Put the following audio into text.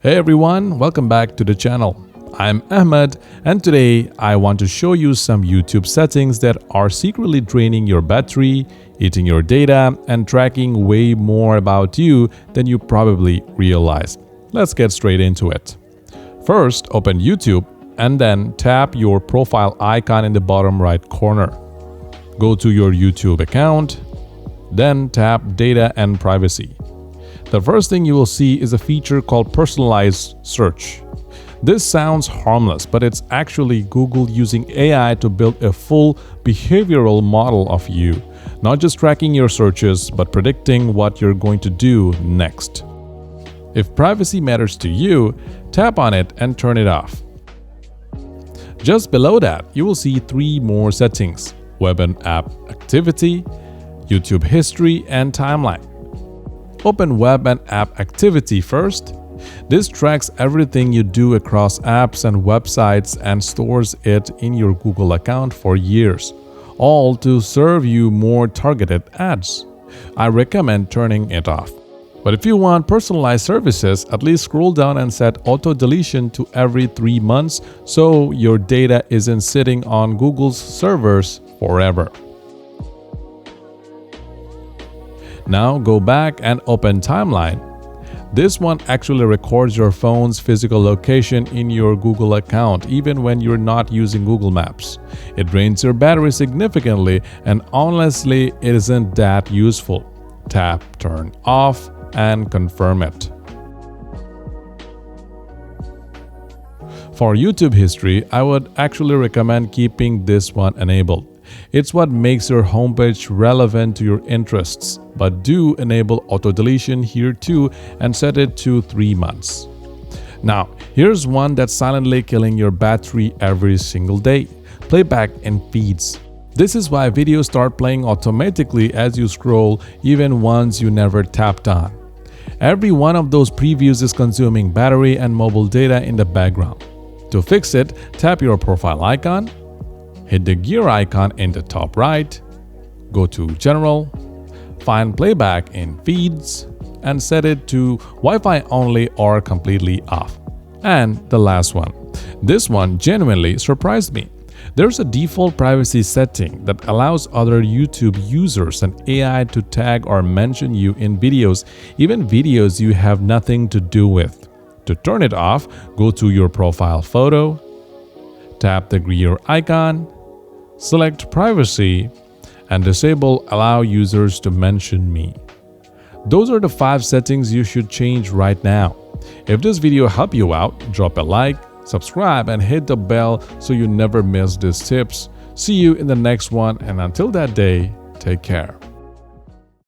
Hey everyone, welcome back to the channel. I'm Ahmed and today I want to show you some YouTube settings that are secretly draining your battery, eating your data, and tracking way more about you than you probably realize. Let's get straight into it. First, open YouTube and then tap your profile icon in the bottom right corner. Go to your YouTube account, then tap Data and Privacy. The first thing you will see is a feature called Personalized Search. This sounds harmless, but it's actually Google using AI to build a full behavioral model of you, not just tracking your searches, but predicting what you're going to do next. If privacy matters to you, tap on it and turn it off. Just below that, you will see three more settings: Web and App Activity, YouTube History, and Timeline. Open Web and App Activity first. This tracks everything you do across apps and websites and stores it in your Google account for years, all to serve you more targeted ads. I recommend turning it off. But if you want personalized services, at least scroll down and set auto deletion to every 3 months so your data isn't sitting on Google's servers forever. Now go back and open Timeline. This one actually records your phone's physical location in your Google account even when you're not using Google Maps. It drains your battery significantly and honestly it isn't that useful. Tap Turn Off and confirm it. For YouTube History, I would actually recommend keeping this one enabled. It's what makes your homepage relevant to your interests, but do enable auto deletion here too and set it to 3 months. Now, here's one that's silently killing your battery every single day: playback in feeds. This is why videos start playing automatically as you scroll, even ones you never tapped on. Every one of those previews is consuming battery and mobile data in the background. To fix it, tap your profile icon, hit the gear icon in the top right, go to General, find Playback in Feeds, and set it to Wi-Fi only or completely off. And the last one. This one genuinely surprised me. There's a default privacy setting that allows other YouTube users and AI to tag or mention you in videos, even videos you have nothing to do with. To turn it off, go to your profile photo, tap the gear icon, select Privacy, and disable Allow Users to Mention Me. Those are the 5 settings you should change right now. If this video helped you out, drop a like, subscribe, and hit the bell so you never miss these tips. See you in the next one, and until that day, take care.